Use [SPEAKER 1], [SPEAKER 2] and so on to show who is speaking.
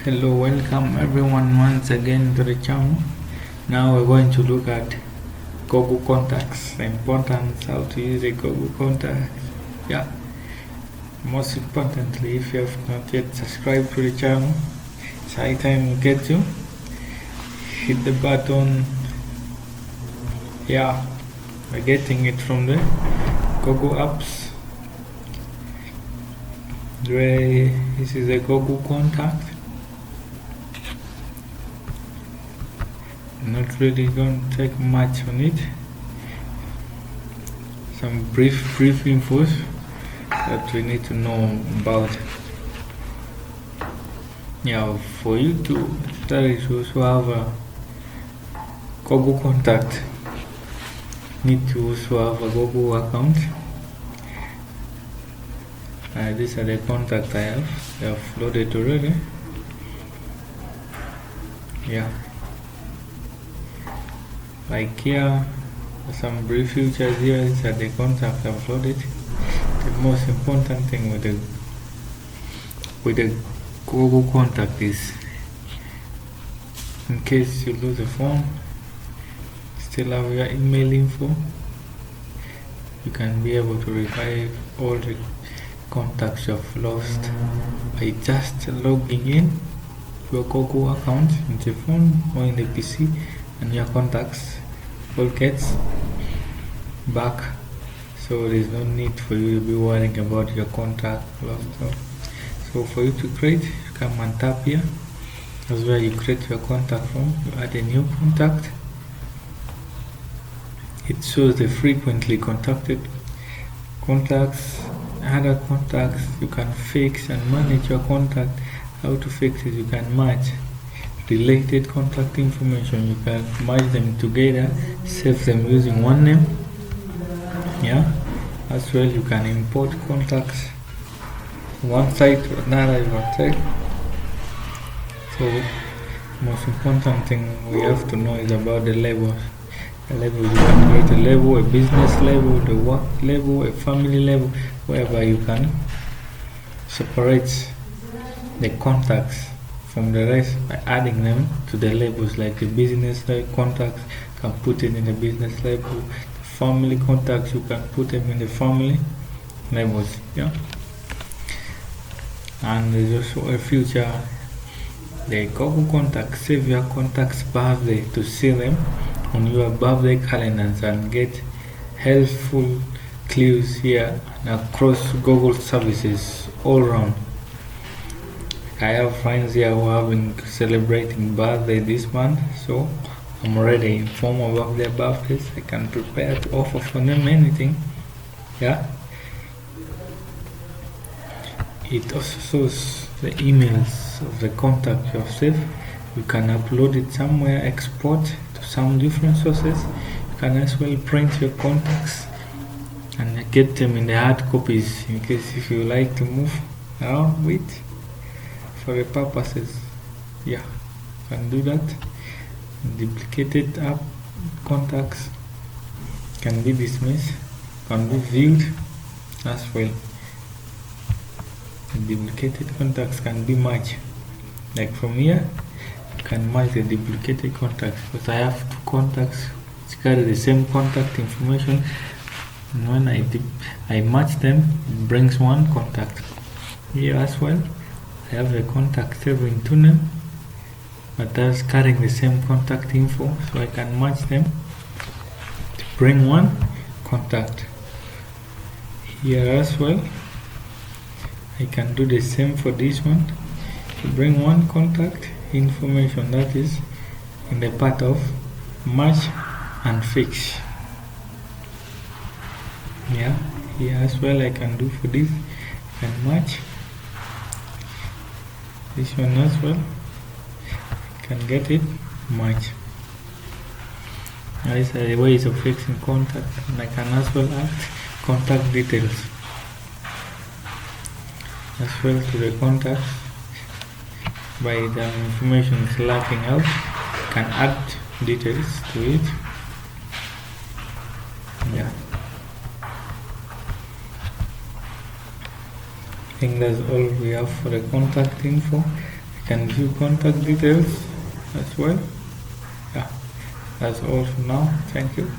[SPEAKER 1] Hello, welcome everyone once again to the channel. Now we're going to look at Google Contacts, the importance, how to use a Google Contact. Yeah, most importantly, if you have not yet subscribed to the channel, it's high time you get to hit the button. Yeah, we're getting it from the Google Apps. This is a Google Contact. Not really going to take much on it. Some brief infos that we need to know about. Yeah, for you to study, you also have a Google Contact. Need to also have a Google account. These are the contacts I have. They have loaded already. Yeah. Like here, some brief features here. These are the contacts I've loaded. The most important thing with the Google Contact is, in case you lose the phone, still have your email info. You can be able to revive all the contacts you have lost by just logging in your Google account in the phone or in the PC, and your contacts all gets back. So there's no need for you to be worrying about your contact lost. So for you to create, you come and tap here. That's where you create your contact from. You add a new contact. It shows the frequently contacted contacts, other contacts. You can fix and manage your contact. How to fix it? You can match related contact information. You can merge them together, save them using one name. Yeah, as well you can import contacts from one site to another. So most important thing we have to know is about the labels. The label, you can create a label, a business label, the work label, a family label, wherever you can separate the contacts from the rest by adding them to the labels. Like the business contacts, you can put it in the business label. The family contacts, you can put them in the family labels. Yeah. And there's also a feature, the Google Contacts, save your contacts' birthday to see them on your birthday calendars and get helpful clues here and across Google services all around. I have friends here who have been celebrating birthday this month, so I'm already informed about their birthdays. I can prepare to offer for them anything. Yeah. It also shows the emails of the contact you have saved. You can upload it somewhere, export to some different sources. You can as well print your contacts and get them in the hard copies in case if you like to move around with for the purposes. Yeah, you can do that. Duplicated app contacts can be dismissed, can be viewed as well. Duplicated contacts can be merged. Like from here, you can merge the duplicated contacts, because I have two contacts which carry the same contact information, and when I match them, it brings one contact. Here as well, I have a contact saving two names, but that's carrying the same contact info, so I can match them to bring one contact. Here as well, I can do the same for this one to bring one contact information, that is in the part of match and fix. Yeah, here as well I can do for this and match this one as well. I can get it match. These are the ways of fixing contact, and I can as well add contact details as well to the contacts. By the information is lacking out, you can add details to it. Yeah. I think that's all we have for the contact info. I can view contact details as well. Yeah, that's all for now. Thank you.